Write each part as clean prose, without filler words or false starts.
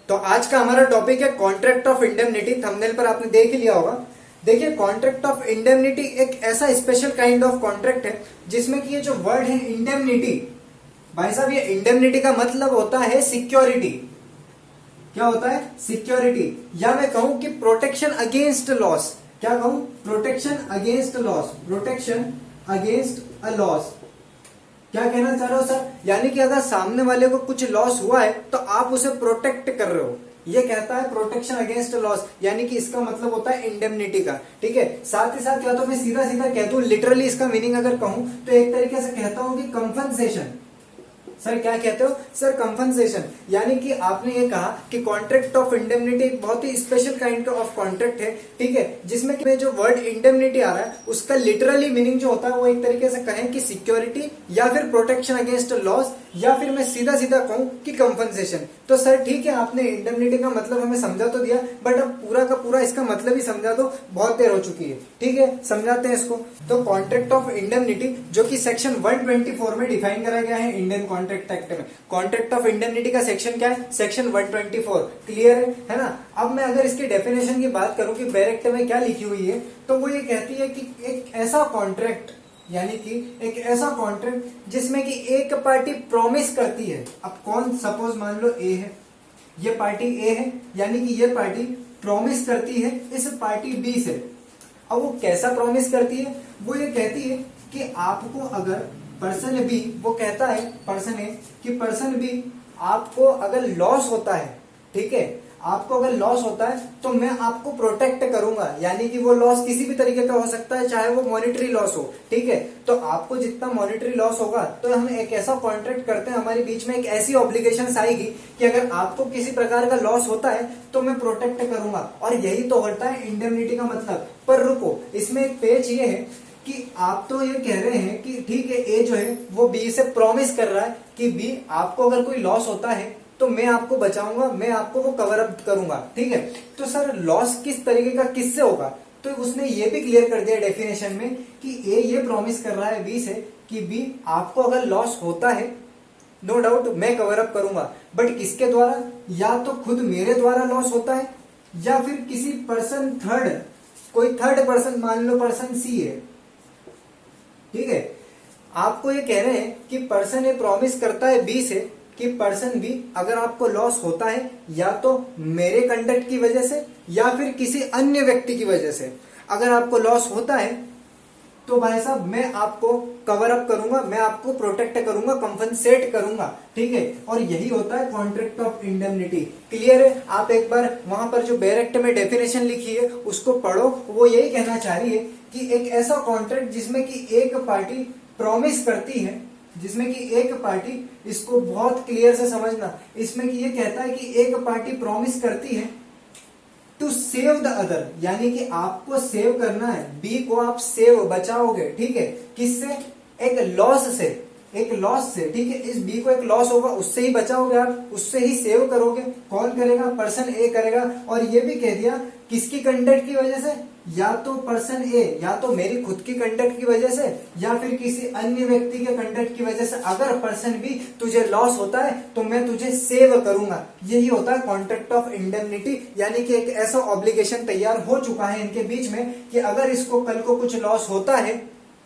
तो आज का हमारा टॉपिक है कॉन्ट्रैक्ट ऑफ इंडेमनिटी। थंबनेल पर आपने देख ही लिया होगा। देखिए, कॉन्ट्रैक्ट ऑफ इंडेमनिटी एक ऐसा स्पेशल काइंड ऑफ कॉन्ट्रैक्ट है जिसमें कि ये जो वर्ड है इंडेमनिटी, भाई साहब ये इंडेमनिटी का मतलब होता है सिक्योरिटी। क्या होता है? सिक्योरिटी, या मैं कहूं कि प्रोटेक्शन अगेंस्ट लॉस। क्या कहूं? Protection against loss, protection against a loss. क्या कहना चाह रहे हो सर? यानी कि अगर सामने वाले को कुछ लॉस हुआ है तो आप उसे प्रोटेक्ट कर रहे हो, ये कहता है प्रोटेक्शन अगेंस्ट लॉस, यानी कि इसका मतलब होता है इंडेमनिटी का। ठीक है, साथ ही साथ या तो मैं सीधा सीधा कह दूं, लिटरली इसका मीनिंग अगर कहूं तो एक तरीके से कहता हूं कि कंपनसेशन। सर क्या कहते हो? सर कंपनसेशन, यानी कि आपने ये कहा कि कॉन्ट्रैक्ट ऑफ इंडेमनिटी एक बहुत ही स्पेशल काइंड ऑफ कॉन्ट्रैक्ट है। ठीक है, जिसमें कि जो वर्ड इंडेमनिटी आ रहा है उसका लिटरली मीनिंग जो होता है वो एक तरीके से कहें कि सिक्योरिटी या फिर प्रोटेक्शन अगेंस्ट लॉस, या फिर मैं सीधा सीधा कहूं कि कंपनसेशन। तो सर ठीक है, आपने इंडेमनिटी का मतलब हमें समझा तो दिया, बट अब पूरा का पूरा इसका मतलब ही समझा दो, बहुत देर हो चुकी है। ठीक है, समझाते हैं इसको। तो कॉन्ट्रैक्ट ऑफ इंडेमनिटी जो कि सेक्शन 124 में डिफाइन करा गया है इंडियन कॉन्ट्रैक्ट एक्ट में। कॉन्ट्रैक्ट ऑफ इंडेमनिटी का सेक्शन क्या है? सेक्शन 124। क्लियर है ना? अब मैं अगर इसकी डेफिनेशन की बात करूं कि बैरेक्ट में क्या लिखी हुई है, तो वो ये कहती है कि एक ऐसा कॉन्ट्रैक्ट, यानी कि एक ऐसा कॉन्ट्रैक्ट जिसमें कि एक पार्टी प्रॉमिस करती है। अब कौन, सपोज मान लो ए है, ये पार्टी ए है, यानी कि ये पार्टी प्रॉमिस करती है इस पार्टी बी से। अब वो कैसा प्रॉमिस करती है? वो ये कहती है कि आपको अगर पर्सन बी, वो कहता है पर्सन ए कि पर्सन बी आपको अगर लॉस होता है, ठीक है, आपको अगर लॉस होता है तो मैं आपको प्रोटेक्ट करूंगा। यानी कि वो लॉस किसी भी तरीके का हो सकता है, चाहे वो मॉनेटरी लॉस हो। ठीक है, तो आपको जितना मॉनेटरी लॉस होगा तो हम एक ऐसा कॉन्ट्रैक्ट करते हैं, हमारे बीच में एक ऐसी ऑब्लिगेशन आएगी कि अगर आपको किसी प्रकार का लॉस होता है तो मैं प्रोटेक्ट करूंगा। और यही तो होता है इंडेमनिटी का मतलब। पर रुको, इसमें एक पेच ये है कि आप तो ये कह रहे हैं कि ठीक है, ए जो है वो बी से प्रॉमिस कर रहा है कि बी आपको अगर कोई लॉस होता है तो मैं आपको बचाऊंगा, मैं आपको वो कवर अप करूंगा। ठीक है, तो सर लॉस किस तरीके का किससे होगा? तो उसने ये भी क्लियर कर दिया डेफिनेशन में कि ए ये प्रॉमिस कर रहा है बी से कि बी आपको अगर लॉस होता है, नो डाउट मैं कवर अप करूंगा, बट किसके द्वारा? या तो खुद मेरे द्वारा लॉस होता है, या फिर किसी पर्सन थर्ड, कोई थर्ड पर्सन, मान लो पर्सन सी है। ठीक है, आपको ये कह रहे हैं कि पर्सन ए प्रॉमिस करता है बी से कि पर्सन बी अगर आपको लॉस होता है या तो मेरे कंडक्ट की वजह से या फिर किसी अन्य व्यक्ति की वजह से, अगर आपको लॉस होता है तो भाई साहब मैं आपको कवर अप करूंगा, मैं आपको प्रोटेक्ट करूंगा, कंपनसेट करूंगा। ठीक है, और यही होता है कॉन्ट्रैक्ट ऑफ इंडेमनिटी। क्लियर है? आप एक बार वहां पर जो बैरेक्ट में डेफिनेशन लिखी है उसको पढ़ो। वो यही कहना चाह रही है कि एक ऐसा कॉन्ट्रैक्ट जिसमें कि एक पार्टी प्रॉमिस करती है, जिसमें कि एक पार्टी, इसको बहुत क्लियर से समझना, इसमें कि ये कहता है कि एक पार्टी प्रॉमिस करती है टू सेव द अदर, यानी कि आपको सेव करना है, बी को आप सेव, बचाओगे। ठीक है, किससे? एक लॉस से, एक लॉस से। ठीक है, इस बी को एक लॉस होगा उससे ही बचाओगे आप, उससे ही सेव करोगे। कौन करेगा? पर्सन ए करेगा। और ये भी कह दिया किसकी कंडक्ट की वजह से? या तो पर्सन ए, या तो मेरी खुद की कंडक्ट की वजह से, या फिर किसी अन्य व्यक्ति के कंडक्ट की वजह से अगर पर्सन बी तुझे लॉस होता है तो मैं तुझे सेव करूंगा। यही होता है कॉन्ट्रैक्ट ऑफ इंडेमनिटी, यानी कि एक ऐसा ऑब्लिगेशन तैयार हो चुका है इनके बीच में कि अगर इसको कल को कुछ लॉस होता है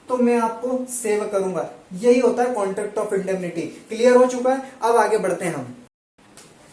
तो मैं आपको सेव करूंगा। यही होता है कॉन्ट्रैक्ट ऑफ इंडेमनिटी। क्लियर हो चुका है? अब आगे बढ़ते हैं हम।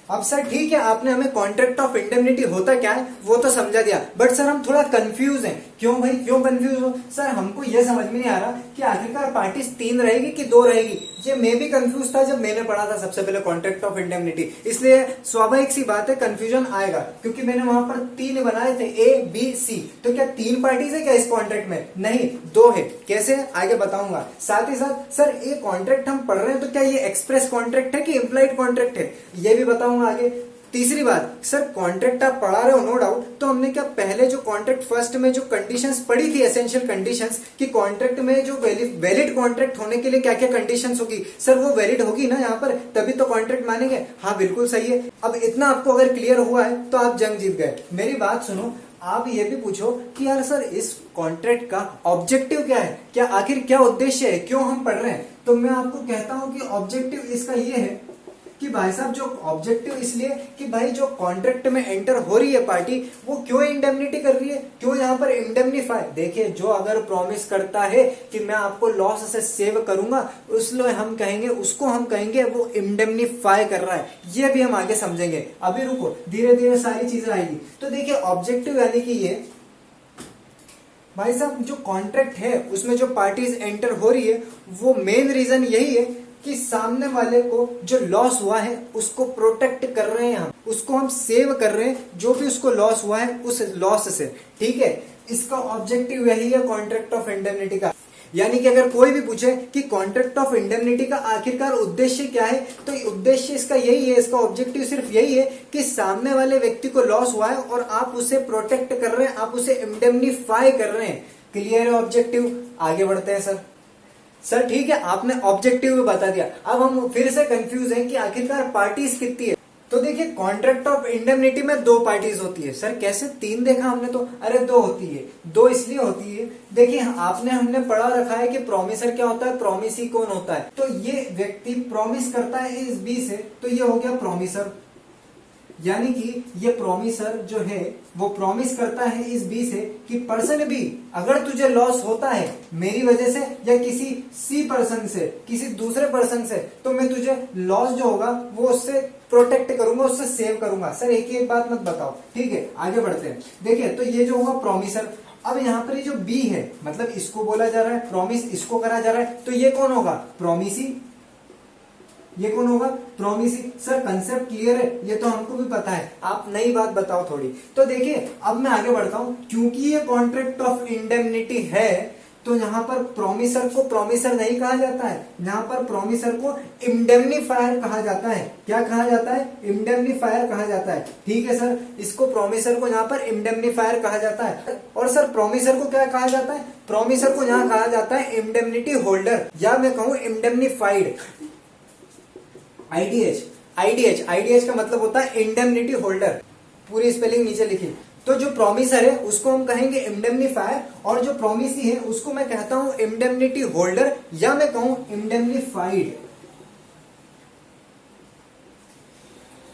अब सर ठीक है, आपने हमें कॉन्ट्रैक्ट ऑफ इंडेमनिटी होता क्या है वो तो समझा दिया, बट सर हम थोड़ा कंफ्यूज हैं। क्यों भाई, क्यों कंफ्यूज हो? सर हमको यह समझ में नहीं आ रहा कि आखिरकार पार्टीज 3 रहेगी कि 2 रहेगी। ये मैं भी कंफ्यूज था जब मैंने पढ़ा था सबसे पहले कॉन्ट्रैक्ट ऑफ इंडेमनिटी, इसलिए स्वाभाविक सी बात है कंफ्यूजन आएगा, क्योंकि मैंने वहां पर 3 बनाए थे, ए बी सी। तो क्या 3 पार्टीज है क्या इस कॉन्ट्रैक्ट में? नहीं, 2 है। कैसे? आगे बताऊंगा। साथ ही साथ सर ये कॉन्ट्रैक्ट हम पढ़ रहे हैं तो क्या ये एक्सप्रेस कॉन्ट्रैक्ट है कि इम्प्लाइड कॉन्ट्रैक्ट है, ये भी बताऊंगा आगे। तीसरी बात, सर कॉन्ट्रैक्ट आप पढ़ा रहे हो नो डाउट, तो हमने क्या पहले जो कॉन्ट्रैक्ट फर्स्ट में जो कंडीशंस पढ़ी थी, एसेंशियल कंडीशंस, कि कॉन्ट्रैक्ट में जो वैलिड कॉन्ट्रैक्ट होने के लिए क्या क्या कंडीशंस होगी, सर वो वैलिड होगी ना यहाँ पर, तभी तो कॉन्ट्रैक्ट मानेंगे। हाँ बिल्कुल सही है। अब इतना आपको अगर क्लियर हुआ है तो आप जंग जीत गए। मेरी बात सुनो, आप ये भी पूछो कि यार सर इस कॉन्ट्रैक्ट का ऑब्जेक्टिव क्या है, क्या आखिर क्या उद्देश्य है, क्यों हम पढ़ रहे हैं? तो मैं आपको कहता हूं कि ऑब्जेक्टिव इसका ये है कि भाई साहब जो ऑब्जेक्टिव इसलिए कि भाई जो कॉन्ट्रैक्ट में एंटर हो रही है पार्टी वो क्यों इंडेमनिटी कर रही है, क्यों यहाँ पर इंडेमनीफाई। देखिए जो अगर प्रॉमिस करता है कि मैं आपको लॉस से सेव करूंगा उसलिए हम कहेंगे, उसको हम कहेंगे वो इंडेमनीफाई कर रहा है। ये भी हम आगे समझेंगे, अभी रुको, धीरे धीरे सारी चीजें आएगी। तो देखिए ऑब्जेक्टिव यानी कि ये भाई साहब जो कॉन्ट्रैक्ट है उसमें जो पार्टीज एंटर हो रही है वो मेन रीजन यही है कि सामने वाले को जो लॉस हुआ है उसको प्रोटेक्ट कर रहे हैं, हम उसको हम सेव कर रहे हैं, जो भी उसको लॉस हुआ है उस लॉस से। ठीक है, इसका ऑब्जेक्टिव यही है कॉन्ट्रैक्ट ऑफ इंडेमनिटी का। यानी कि अगर कोई भी पूछे कि कॉन्ट्रैक्ट ऑफ इंडेमनिटी का आखिरकार उद्देश्य क्या है, तो उद्देश्य इसका यही है, इसका ऑब्जेक्टिव सिर्फ यही है कि सामने वाले व्यक्ति को लॉस हुआ है और आप उसे प्रोटेक्ट कर रहे हैं, आप उसे इंडेमनीफाई कर रहे हैं। क्लियर है ऑब्जेक्टिव? आगे बढ़ते हैं सर ठीक है, आपने ऑब्जेक्टिव भी बता दिया। अब हम फिर से कंफ्यूज हैं कि आखिरकार पार्टीज कितनी है। तो देखिए कॉन्ट्रैक्ट ऑफ इंडेमनिटी में दो पार्टीज होती है। सर कैसे, तीन देखा हमने तो, अरे दो होती है। दो इसलिए होती है, देखिए हमने पढ़ा रखा है कि प्रॉमिसर क्या होता है, प्रॉमिसी कौन होता है। तो ये व्यक्ति प्रॉमिस करता है इस बी से, तो ये हो गया प्रॉमिसर। यानी कि ये प्रॉमिसर जो है वो प्रॉमिस करता है इस बी से कि पर्सन बी अगर तुझे लॉस होता है मेरी वजह से या किसी सी पर्सन से, किसी दूसरे पर्सन से, तो मैं तुझे लॉस जो होगा वो उससे प्रोटेक्ट करूंगा, उससे सेव करूंगा। सर एक बात मत बताओ, ठीक है आगे बढ़ते हैं। देखिए तो ये जो हुआ प्रॉमिसर। अब यहाँ पर ये जो बी है मतलब इसको बोला जा रहा है, प्रॉमिस इसको करा जा रहा है, तो ये कौन होगा, प्रॉमिसी। ये कौन होगा, प्रॉमिसी। सर कंसेप्ट क्लियर है, ये तो हमको भी पता है, आप नई बात बताओ थोड़ी। तो देखिए अब मैं आगे बढ़ता हूं, क्योंकि ये कॉन्ट्रैक्ट ऑफ इंडेमनिटी है तो यहाँ पर प्रॉमिसर को प्रॉमिसर नहीं कहा जाता है, यहाँ पर प्रॉमिसर को इंडेमनीफायर कहा जाता है। क्या कहा जाता है, इंडेमनीफायर कहा जाता है। ठीक है सर, इसको प्रॉमिसर को यहाँ पर इंडेमनीफायर कहा जाता है। और सर प्रॉमिसर को क्या कहा जाता है, प्रॉमिसर को यहाँ कहा जाता है इंडेमनिटी होल्डर, या मैं कहूँ इंडेमनीफाइड। आईडीएच का मतलब होता है इंडेमनिटी होल्डर, पूरी स्पेलिंग नीचे लिखी। तो जो प्रॉमिसर है उसको हम कहेंगे इंडेमनीफायर, और जो प्रॉमिसी है उसको मैं कहता हूं इंडेमनिटी होल्डर, या मैं कहूं इंडेमनीफाइड।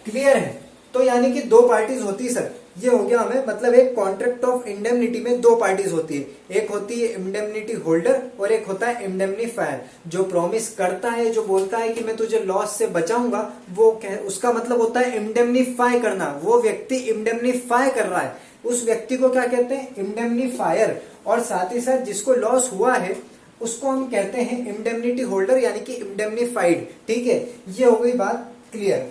क्लियर है? तो यानी कि दो पार्टीज होती है सर, ये हो गया हमें, मतलब एक कॉन्ट्रैक्ट ऑफ इंडेमनिटी में दो पार्टीज होती है, एक होती है इंडेमनिटी होल्डर और एक होता है इंडेमनीफायर। जो प्रॉमिस करता है, जो बोलता है कि मैं तुझे लॉस से बचाऊंगा, वो उसका मतलब होता है इंडेमनीफाई करना। वो व्यक्ति इंडेमनीफाई कर रहा है, उस व्यक्ति को क्या कहते हैं, इंडेमनीफायर। और साथ ही साथ जिसको लॉस हुआ है उसको हम कहते हैं इंडेमनिटी होल्डर यानी कि इंडेमनीफाइड। ठीक है, ये हो गई बात क्लियर।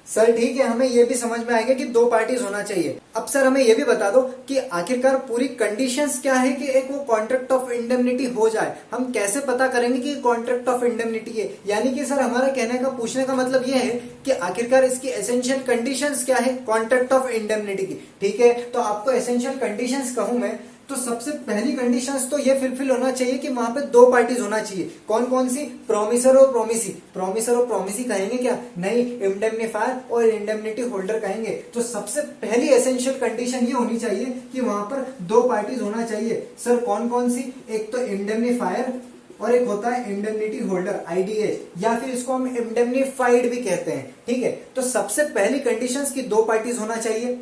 सर ठीक है, हमें यह भी समझ में आएगा कि दो पार्टीज होना चाहिए। अब सर हमें यह भी बता दो कि आखिरकार पूरी कंडीशंस क्या है कि एक वो कॉन्ट्रैक्ट ऑफ इंडेमनिटी हो जाए। हम कैसे पता करेंगे कि कॉन्ट्रैक्ट ऑफ इंडेमनिटी है? यानी कि सर हमारा कहने का, पूछने का मतलब यह है कि आखिरकार इसकी एसेंशियल कंडीशंस क्या है कॉन्ट्रैक्ट ऑफ इंडेमनिटी की। ठीक है, तो आपको एसेंशियल कंडीशंस कहूं मैं, तो सबसे पहली कंडीशंस तो ये फुलफिल होना चाहिए कि वहां पे दो पार्टीज होना चाहिए। कौन कौन सी, प्रॉमिसर और प्रॉमिसी। प्रॉमिसर और प्रॉमिसी कहेंगे क्या, नहीं, इंडेमनीफायर और इंडेमनिटी होल्डर कहेंगे। तो सबसे पहली एसेंशियल कंडीशन ये होनी चाहिए कि वहां पर दो पार्टीज होना चाहिए। सर कौन कौन सी, एक तो इंडेमनीफायर और एक होता है इंडेमनिटी होल्डर, आईडीएच, या फिर इसको हम इंडेमनीफाइड भी कहते हैं। ठीक है, तो सबसे पहली कंडीशंस की दो पार्टीज होना चाहिए।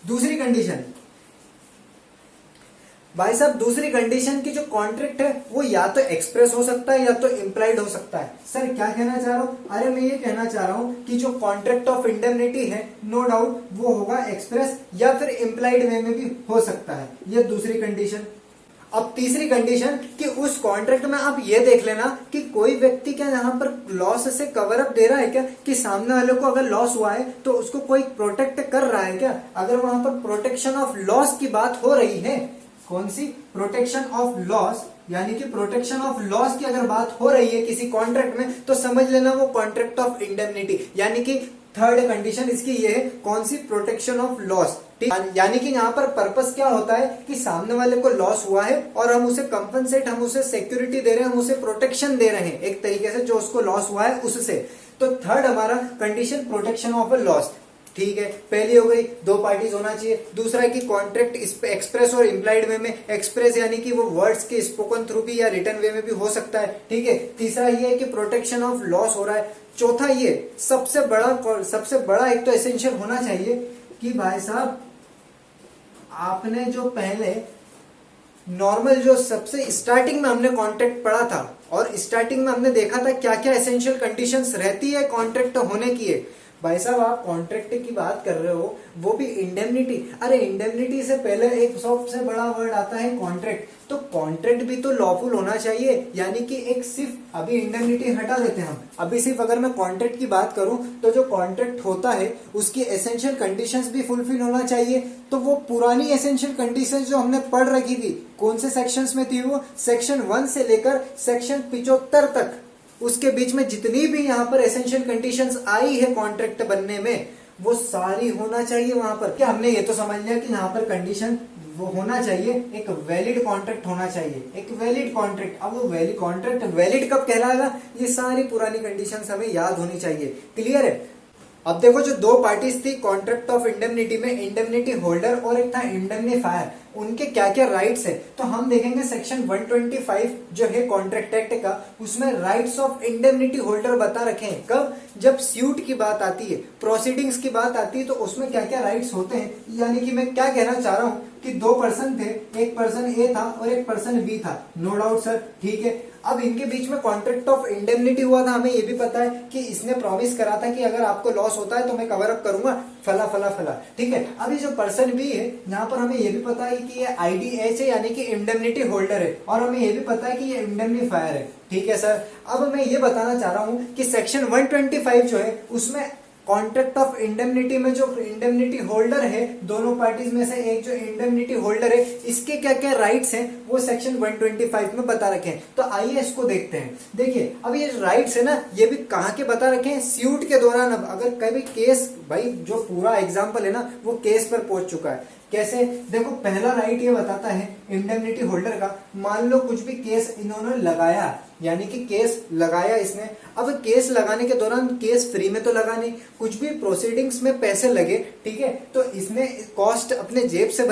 दूसरी कंडीशन भाई साहब, दूसरी कंडीशन की जो कॉन्ट्रैक्ट है वो या तो एक्सप्रेस हो सकता है या तो इम्प्लाइड हो सकता है। सर क्या कहना चाह रहा हूं, अरे मैं ये कहना चाह रहा हूं कि जो कॉन्ट्रैक्ट ऑफ इंडेमनिटी है नो डाउट वो होगा एक्सप्रेस या फिर इम्प्लाइड वे में भी हो सकता है। ये दूसरी कंडीशन। अब तीसरी कंडीशन कि उस कॉन्ट्रैक्ट में आप ये देख लेना कि कोई व्यक्ति क्या यहाँ पर लॉस से कवर अप दे रहा है क्या, कि सामने वाले को अगर लॉस हुआ है तो उसको कोई प्रोटेक्ट कर रहा है क्या। अगर वहां पर प्रोटेक्शन ऑफ लॉस की बात हो रही है, कौन सी, प्रोटेक्शन ऑफ लॉस, यानी कि प्रोटेक्शन ऑफ लॉस की अगर बात हो रही है किसी कॉन्ट्रैक्ट में, तो समझ लेना वो कॉन्ट्रैक्ट ऑफ इंडेमनिटी। यानी कि थर्ड कंडीशन इसकी ये है, कौन सी, प्रोटेक्शन ऑफ लॉस। यानी कि यहाँ पर पर्पस क्या होता है कि सामने वाले को लॉस हुआ है और हम उसे कंपनसेट, हम उसे सिक्योरिटी दे रहे हैं, हम उसे प्रोटेक्शन दे रहे हैं एक तरीके से जो उसको लॉस हुआ है उससे। तो थर्ड हमारा condition protection of a loss. ठीक है, पहली हो गई, दो पार्टीज होना चाहिए। दूसरा है कि कॉन्ट्रैक्ट एक्सप्रेस और इम्प्लाइड वे में, एक्सप्रेस यानी कि वो वर्ड्स के स्पोकन थ्रू भी या रिटर्न वे में भी हो सकता है, ठीक है। तीसरा ये है कि प्रोटेक्शन ऑफ लॉस हो रहा है। चौथा ये सबसे बड़ा एक तो एसेंशियल होना चाहिए कि भाई साहब आपने जो पहले नॉर्मल जो सबसे स्टार्टिंग में हमने कॉन्ट्रैक्ट पढ़ा था और स्टार्टिंग में हमने देखा था क्या क्या एसेंशियल कंडीशंस रहती है कॉन्ट्रैक्ट होने की है। भाई साहब आप कॉन्ट्रैक्ट की बात कर रहे हो, वो भी इंडेमनिटी। अरे इंडेमनिटी से पहले एक सबसे बड़ा वर्ड आता है कॉन्ट्रैक्ट। तो कॉन्ट्रैक्ट भी तो लॉफुल होना चाहिए, यानी कि एक सिर्फ अभी इंडेमनिटी हटा देते हैं हम, अभी सिर्फ अगर मैं कॉन्ट्रैक्ट की बात करूं तो जो कॉन्ट्रैक्ट होता है उसकी एसेंशियल कंडीशंस भी फुलफिल होना चाहिए। तो वो पुरानी एसेंशियल कंडीशंस जो हमने पढ़ रखी थी, कौन से सेक्शंस में थी वो, सेक्शन 1 से लेकर सेक्शन 75 तक, उसके बीच में जितनी भी यहाँ पर एसेंशियल कंडीशंस आई है कॉन्ट्रैक्ट बनने में, वो सारी होना चाहिए वहां पर। क्या हमने ये तो समझ लिया कि यहाँ पर कंडीशन वो होना चाहिए, एक वैलिड कॉन्ट्रैक्ट होना चाहिए, एक वैलिड कॉन्ट्रैक्ट। अब वो वैलिड कॉन्ट्रैक्ट वैलिड कब कहलाएगा, ये सारी पुरानी कंडीशंस हमें याद होनी चाहिए। क्लियर है। अब देखो जो दो पार्टीज थी कॉन्ट्रैक्ट ऑफ इंडेमनिटी में, इंडेमनिटी होल्डर और एक था इंडेमनीफायर, उनके क्या क्या राइट्स है। तो हम देखेंगे सेक्शन 125 जो है कॉन्ट्रैक्ट एक्ट का, उसमें राइट्स ऑफ इंडेमनिटी होल्डर बता रखे हैं। कब, जब स्यूट की बात आती है, प्रोसीडिंग्स की बात आती है, तो उसमें क्या क्या राइट्स होते हैं। यानी कि मैं क्या कहना चाह रहा हूं कि दो पर्सन थे, एक पर्सन ए था और एक पर्सन बी था, नो डाउट सर, ठीक है। अब इनके बीच में कॉन्ट्रैक्ट ऑफ इंडेमनिटी हुआ था। हमें ये भी पता है कि इसने प्रॉमिस करा था कि अगर आपको लॉस होता है तो मैं कवर अप करूंगा फला फला फला, ठीक है। अभी जो पर्सन बी है, यहाँ पर हमें ये भी पता है कि ये आईडीएच है, यानी कि इंडेमनिटी होल्डर है, और हमें ये भी पता है कि ये इंडेमनीफायर है, ठीक है सर। अब मैं ये बताना चाह रहा हूं कि सेक्शन 125 जो है उसमें कॉन्ट्रैक्ट ऑफ इंडेमनिटी में जो इंडेमनिटी होल्डर है, दोनों पार्टीज में से एक जो इंडेमनिटी होल्डर है, इसके क्या क्या राइट्स हैं वो सेक्शन 125 में बता रखे हैं। तो आइए इसको देखते हैं। देखिए अब ये राइट्स है ना, ये भी कहाँ के बता रखे हैं, स्यूट के दौरान। अब अगर कभी केस, भाई जो पूरा एग्जाम्पल है ना वो केस पर पहुंच चुका है। कैसे, देखो पहला राइट ये बताता है इंडेमनिटी होल्डर का, मान लो कुछ भी केस इन्होंने लगाया, यानी कि केस लगाया इसने। अब केस लगाने के दौरान केस फ्री में तो लगा नहीं, कुछ भी प्रोसीडिंग्स में पैसे लगे, ठीक है। तो इसने कॉस्ट अपने जेब से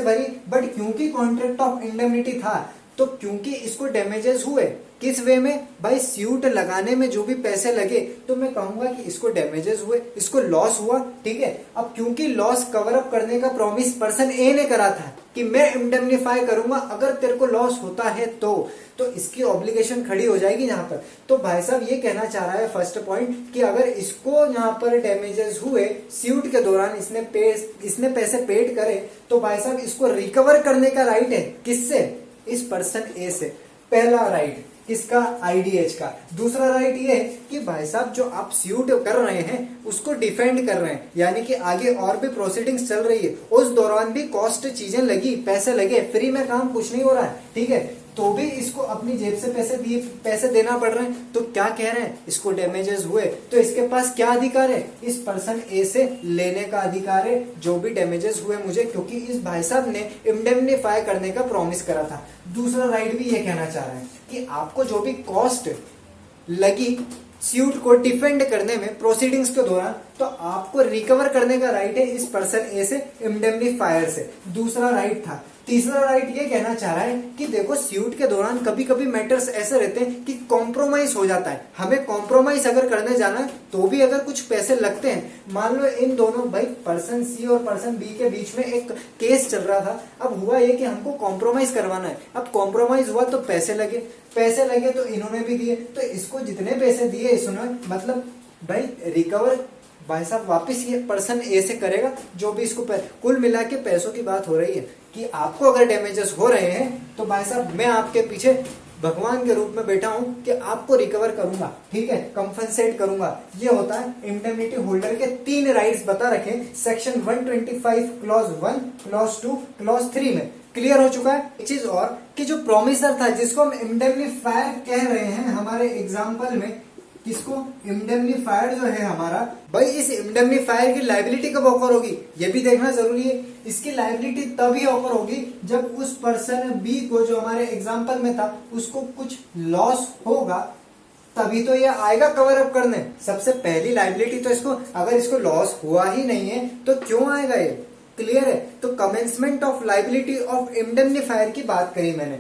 भरी, बट क्योंकि कॉन्ट्रैक्ट ऑफ इंडेमनिटी था, तो क्योंकि इसको डैमेजेस हुए, किस वे में भाई, स्यूट लगाने में जो भी पैसे लगे, तो मैं कहूंगा कि इसको डैमेजेस हुए, इसको लॉस हुआ, ठीक है। अब क्योंकि लॉस कवर अप करने का प्रॉमिस पर्सन ए ने करा था कि मैं इंडेमनीफाई करूंगा अगर तेरे को लॉस होता है तो इसकी ऑब्लिगेशन खड़ी हो जाएगी यहाँ पर। तो भाई साहब ये कहना चाह रहा है फर्स्ट पॉइंट कि अगर इसको यहाँ पर डैमेजेस हुए स्यूट के दौरान, इसने पैसे पेड करे, तो भाई साहब इसको रिकवर करने का राइट है, किससे, इस पर्सन ए से। पहला राइट किसका, आईडीएच का। दूसरा राइट ये है कि भाई साहब जो आप स्यूट कर रहे हैं उसको डिफेंड कर रहे हैं, यानी कि आगे और भी प्रोसीडिंग्स चल रही है, उस दौरान भी कॉस्ट चीजें लगी, पैसे लगे, फ्री में काम कुछ नहीं हो रहा है, ठीक है, तो भी इसको अपनी जेब से पैसे देना पड़ रहे हैं। तो क्या कह रहे हैं, इसको डैमेजेस हुए तो इसके पास क्या अधिकार है, इस पर्सन ए से लेने का अधिकार है जो भी डैमेजेस हुए मुझे, क्योंकि इस भाई साहब ने इंडेमनीफाई करने का प्रॉमिस करा था। दूसरा राइट भी ये कहना चाह रहे हैं कि आपको जो भी कॉस्ट लगी स्यूट को डिफेंड करने में प्रोसीडिंग्स के दौरान, तो आपको रिकवर करने का राइट है इस पर्सन ए से, इंडेमनीफायर से। दूसरा राइट था। तीसरा राइट ये कहना चाह रहा है कि देखो स्यूट के दौरान कभी कभी मैटर्स ऐसे रहते हैं कि कॉम्प्रोमाइज हो जाता है, हमें कॉम्प्रोमाइज अगर करने जाना है तो भी अगर कुछ पैसे लगते हैं, मान लो इन दोनों भाई पर्सन सी और पर्सन बी के बीच में एक केस चल रहा था, अब हुआ ये कि हमको कॉम्प्रोमाइज करवाना है। अब कॉम्प्रोमाइज हुआ तो पैसे लगे तो इन्होंने भी दिए, तो इसको जितने पैसे दिए इसने, मतलब भाई रिकवर भाई साहब वापस ये पर्सन ए से करेगा जो भी इसको कुल मिला के पैसों की बात हो रही है कि आपको अगर डैमेजेस हो रहे हैं तो भाई साहब मैं आपके पीछे भगवान के रूप में बैठा हूं कि आपको रिकवर करूंगा, ठीक है, कंपनसेट करूंगा। ये होता है इंडेमनिटी होल्डर के 3 राइट्स बता रखे सेक्शन 125 क्लॉज 1, क्लॉज 2, क्लॉज 3 में। क्लियर हो चुका है। एक चीज और कि जो प्रोमिसर था जिसको हम इंडेमनीफायर कह रहे हैं हमारे एग्जाम्पल में, किसको, इंडेमनीफायर जो है हमारा, भाई इस इंडेमनीफायर की लायबिलिटी कब ऑफर होगी ये भी देखना जरूरी है। इसकी लायबिलिटी तभी ऑफर होगी जब उस पर्सन बी को, जो हमारे एग्जांपल में था, उसको कुछ लॉस होगा, तभी तो ये आएगा कवर अप करने। सबसे पहली लाइबिलिटी तो इसको, अगर इसको लॉस हुआ ही नहीं है तो क्यों आएगा ये? क्लियर है? तो commencement of liability of indemnifier की बात करी मैंने।